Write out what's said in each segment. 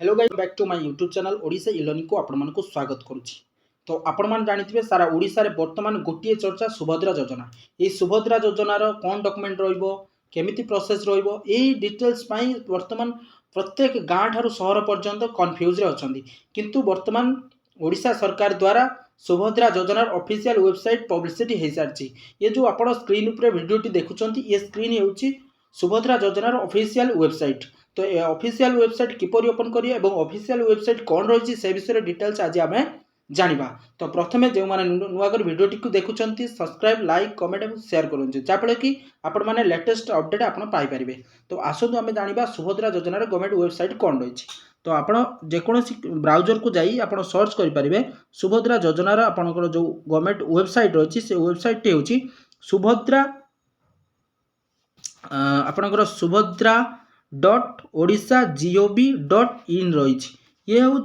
Hello guys, back to my YouTube channel Odisha e learning को आपण को स्वागत करुच्ची। तो आपण मैंने जानते सारा ओडिशा रे वर्तमान गोटे चर्चा सुभद्रा योजना। ये सुभद्रा योजनार कौन डॉक्यूमेंट केमिति प्रोसेस यही डिटेल्स वर्तमान प्रत्येक गाँव ठारू सहर पर्यंत कन्फ्यूज अच्छा, किंतु वर्तमान ओडिशा सरकार द्वारा सुभद्रा योजनार ऑफिशियल वेबसाइट पब्लिसिटी हो सारी। ये जो आप स्क्रीन उपर वीडियोटी देखुं, ये स्क्रीन होची सुभद्रा योजनार ऑफिशियल वेबसाइट। तो ये ऑफिशियल वेबसाइट किपरि ओपन करिए एवं ऑफिशियल वेबसाइट कौन रही से विषय डिटेल्स आज आम जानिबा। तो प्रथमे जो मैंने नुआ कर वीडियोटी को देखुंत सब्सक्राइब लाइक कमेंट और शेयर करें, जहाँफल कि आपण मैंने लेटेस्ट अपडेट आप पाइपर। तो आसतु आम जाना सुभद्रा योजनार गवर्नमेंट वेबसाइट कौन रही। तो आप जेकोसी ब्राउजर को जाई आप सर्च करेंगे सुभद्रा योजनार आपंकर जो गवर्नमेंट वेबसाइट रही से वेबसाइट हूँ सुभद्रा आपणकर subhadra.odisha.gov.in रही। ये हूँ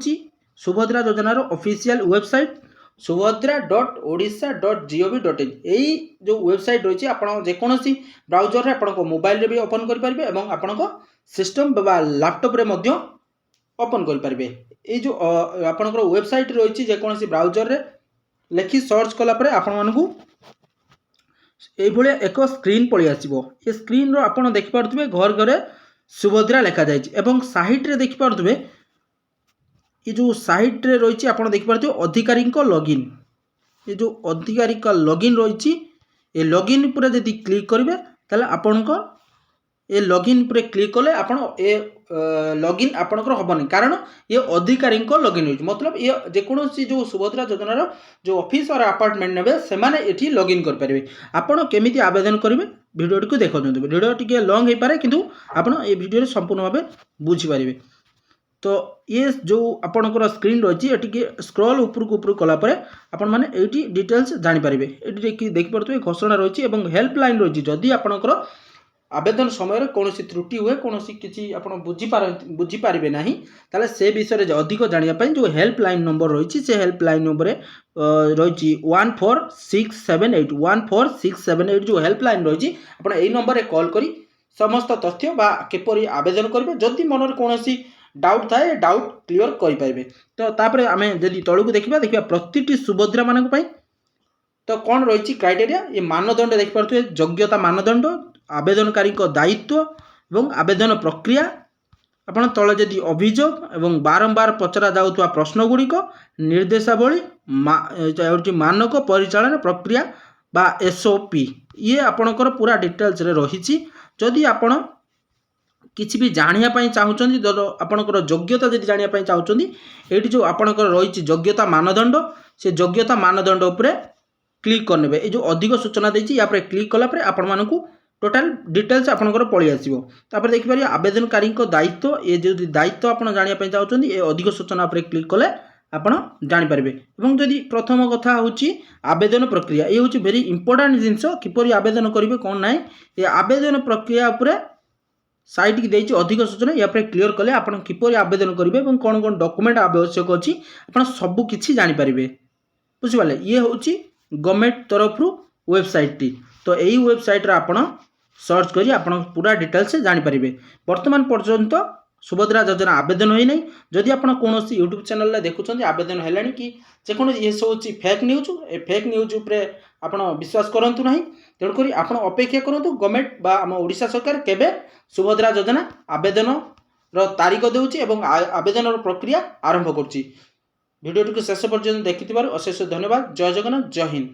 सुभद्रा योजनार ऑफिशियल वेबसाइट subhadra.odisha.gov.in। यही जो वेबसाइट रही आप जेकोसी ब्राउजर आप मोबाइल भी ओपन करेंगे और आपण सिस्टम बा लैपटॉप रे मध्य ओपन करेंगे। ये जो आपंकर वेबसाइट रही जेकोसी ब्राउजर रे लेखि सर्च कलापर आपण एक स्क्रीन पलि आसो। ये स्क्रीन आप देखिपे घर घरे सुभद्रा लिखा जाए। साइट रे देखिपे ये जो साइट रे रही आप देखिपे अधिकारी लॉगिन। ये जो अधिकारी का लॉगिन रही ये लॉगिन पर यदि क्लिक करेंगे ताले आपण ये लॉगिन पर क्लिक कले आपण ए लॉगिन आपणकर हेनी, कारण ये अधिकारी लॉगिन हो मतलब ये जेकोसी जो सुभद्रा योजनार जो ऑफिस और अपार्टमेंट ने से ये लॉगिन करेंगे। आपड़ केमी आवेदन करेंगे वीडियो को देखो। वीडियो टी लंग हो पारे किंतु आपड़ ये वीडियो संपूर्ण भाव बुझीपारे। तो ये जो आपणकर स्क्रीन रही है स्क्रॉल ऊपर कलापर आपण मैंने ये डिटेल्स जानीपर। ये देखिपे घोषणा रही है हेल्पलाइन रही। जदि आपणकर आवेदन समय कौन त्रुटि हुए कौन किसी आप बुझीपारे ना ताले से विषय अधिक जानापी जो हेल्पलाइन नंबर रही से हेल्पलाइन नंबर रही 14678 14678 जो हेल्पलाइन रही आप नंबर कॉल करी समस्त तथ्य बा किपरि आवेदन करेंगे। जदि मन कौन डाउट थाए डाउट क्लीयर करेंगे। तो तापर आम जदि तलू देखा प्रति सुभद्रा मान तो कौन रही क्राइटेरिया ये मानदंड देखिपे योग्यता मानदंड आवेदनकारी दायित्व एवं आवेदन प्रक्रिया आपन तले जदि अभियोग एवं बारंबार पचरा जाउथुवा प्रश्नगुड़िक निर्देशावली मानक परिचालन प्रक्रिया बा SOP ये आपणकर पूरा डिटेल्स रे रही। जदि आपण किसी भी जानापी चाहूँगी आपणकर योग्यता जदि जानापी चाहूँगी ये जो आपणकर रही योग्यता मानदंड से योग्यता मानदंड उपरे क्लिक करने। ये जो अधिक सूचना देती या क्लिक कलापर आपण मानकू टोटाल डिटेल्स आपंकर पलि आसो। तापर देखिए आवेदनकारी दायित्व ये जो दायित्व आप जानापी चाहूँगी ये अधिक सूचना पर क्लिक कले आप जानीपारे। और जदि प्रथम कथा हूँ आवेदन प्रक्रिया ये हूँ वेरी इंपोर्टाट जिनस किपरि आवेदन करेंगे कौन ना ये आवेदन प्रक्रिया उपरे साइट की देती अधिक सूचना या क्लीयर कले आप किपरि आवेदन करेंगे और कौन कौन डॉक्यूमेंट आवश्यक अच्छी आप सबकि जानीपारे। बुझिपारे ये हूँ गवर्नमेंट तरफ वेबसाइट टी। तो यही वेबसाइट आपण सर्च करी आप पूरा डिटेल्स जानीपारे। वर्तमान पर्यंत सुभद्रा योजना आवेदन होना। जदि आप कौन यूट्यूब चैनल देखुं आवेदन है कि जेको ये सब फेक न्यूज ए फेक न्यूज उपरे आप विश्वास करूँ ना। तेणुक आप अपेक्षा करूँ गवर्नमेंट बा आम ओडिशा सरकार केबे सुभद्रा योजना आवेदन तारीख देउछि एवं आवेदन प्रक्रिया आरंभ करुच्ची। वीडियो को शेष पर्यंत देखि अशेष धन्यवाद। जय जगन्नाथ, जय हिंद।